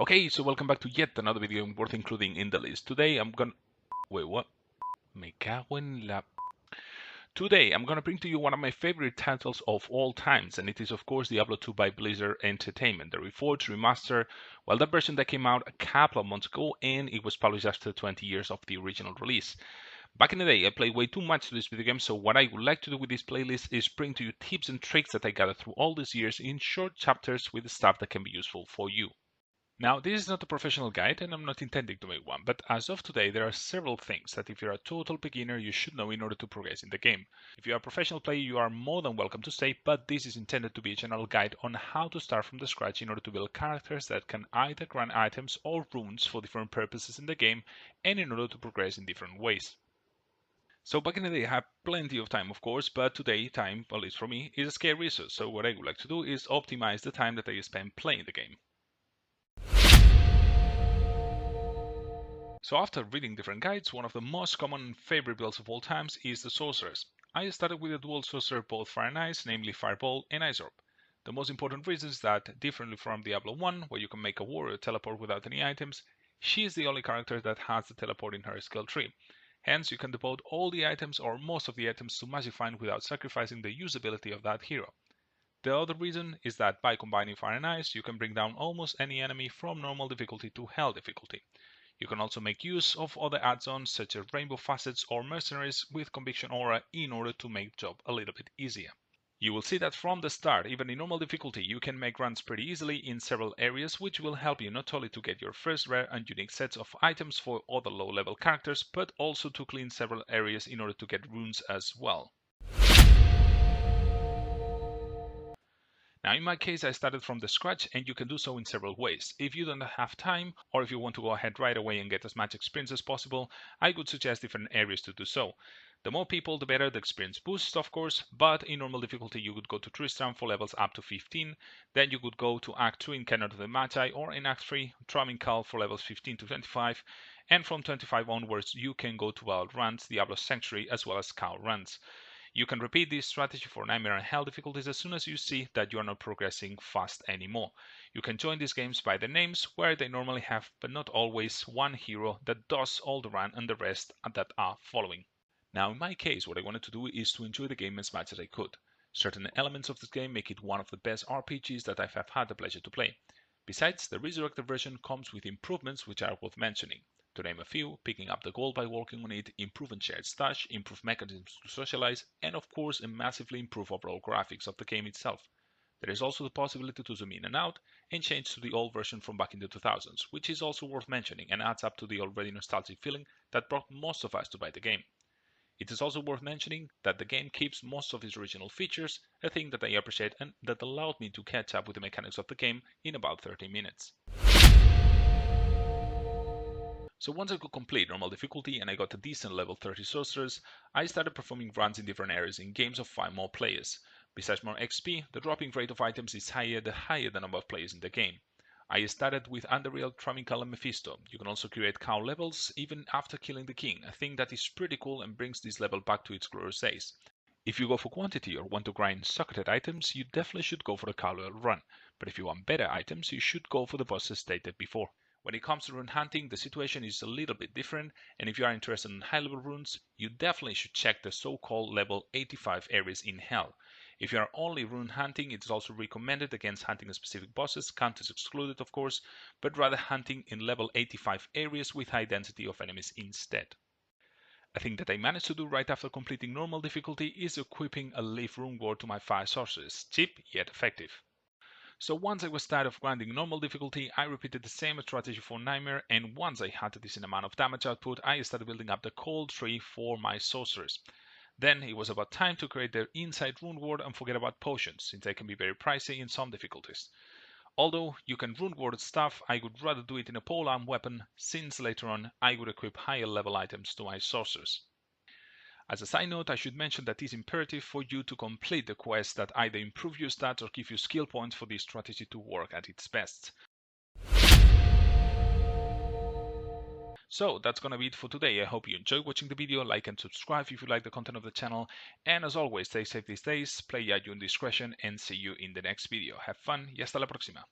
Okay, so welcome back to yet another video worth including in the list. Today I'm gonna... Wait, what? Me cago en la... Today I'm gonna bring to you one of my favorite titles of all times, and it is of course Diablo II by Blizzard Entertainment, the Reforged remaster. Well, that version that came out a couple of months ago, and it was published after 20 years of the original release. Back in the day, I played way too much to this video game, so what I would like to do with this playlist is bring to you tips and tricks that I gathered through all these years in short chapters with stuff that can be useful for you. Now, this is not a professional guide and I'm not intending to make one, but as of today there are several things that if you're a total beginner you should know in order to progress in the game. If you are a professional player you are more than welcome to stay, but this is intended to be a general guide on how to start from the scratch in order to build characters that can either grant items or runes for different purposes in the game and in order to progress in different ways. So back in the day I had plenty of time of course, but today time, at least for me, is a scarce resource, so what I would like to do is optimize the time that I spend playing the game. So after reading different guides, one of the most common and favorite builds of all times is the Sorceress. I started with a dual sorcerer both Fire and Ice, namely Fireball and Ice Orb. The most important reason is that, differently from Diablo 1, where you can make a warrior teleport without any items, she is the only character that has the teleport in her skill tree. Hence, you can devote all the items or most of the items to Magic Find without sacrificing the usability of that hero. The other reason is that by combining Fire and Ice, you can bring down almost any enemy from normal difficulty to hell difficulty. You can also make use of other add-ons such as Rainbow Facets or Mercenaries with Conviction Aura in order to make the job a little bit easier. You will see that from the start, even in normal difficulty, you can make runs pretty easily in several areas, which will help you not only to get your first rare and unique sets of items for other low-level characters, but also to clean several areas in order to get runes as well. Now in my case I started from the scratch and you can do so in several ways. If you don't have time or if you want to go ahead right away and get as much experience as possible, I would suggest different areas to do so. The more people the better the experience boosts of course, but in normal difficulty you would go to Tristram for levels up to 15, then you could go to Act 2 in Canon of the Magi, or in Act 3 Tramincal for levels 15 to 25, and from 25 onwards you can go to Wild Runs, Diablo Sanctuary as well as Cow Runs. You can repeat this strategy for Nightmare and Hell difficulties as soon as you see that you are not progressing fast anymore. You can join these games by their names, where they normally have, but not always, one hero that does all the run and the rest that are following. Now in my case, what I wanted to do is to enjoy the game as much as I could. Certain elements of this game make it one of the best RPGs that I have had the pleasure to play. Besides, the Resurrected version comes with improvements which are worth mentioning. To name a few, picking up the gold by working on it, improving shared stash, improved mechanisms to socialize, and of course a massively improved overall graphics of the game itself. There is also the possibility to zoom in and out and change to the old version from back in the 2000s, which is also worth mentioning and adds up to the already nostalgic feeling that brought most of us to buy the game. It is also worth mentioning that the game keeps most of its original features, a thing that I appreciate and that allowed me to catch up with the mechanics of the game in about 30 minutes. So once I could complete normal difficulty and I got a decent level 30 sorcerers, I started performing runs in different areas in games of 5 more players. Besides more XP, the dropping rate of items is higher the higher the number of players in the game. I started with Underreal, Tramincal and Mephisto. You can also create cow levels even after killing the king, a thing that is pretty cool and brings this level back to its glorious days. If you go for quantity or want to grind socketed items, you definitely should go for the cow level run, but if you want better items, you should go for the bosses stated before. When it comes to rune hunting, the situation is a little bit different, and if you are interested in high-level runes, you definitely should check the so-called level 85 areas in Hell. If you are only rune hunting, it is also recommended against hunting specific bosses, counters excluded of course, but rather hunting in level 85 areas with high density of enemies instead. A thing that I managed to do right after completing normal difficulty is equipping a Leaf Rune Ward to my Fire Sorceress, cheap yet effective. So once I was tired of grinding normal difficulty, I repeated the same strategy for Nightmare, and once I had a decent amount of damage output, I started building up the cold tree for my sorcerers. Then it was about time to create the inside rune ward and forget about potions, since they can be very pricey in some difficulties. Although you can rune ward stuff, I would rather do it in a polearm weapon, since later on I would equip higher level items to my sorcerers. As a side note, I should mention that it is imperative for you to complete the quests that either improve your stats or give you skill points for this strategy to work at its best. So that's gonna be it for today. I hope you enjoyed watching the video, like and subscribe if you like the content of the channel, and as always, stay safe these days, play at your own discretion, and see you in the next video. Have fun y hasta la próxima.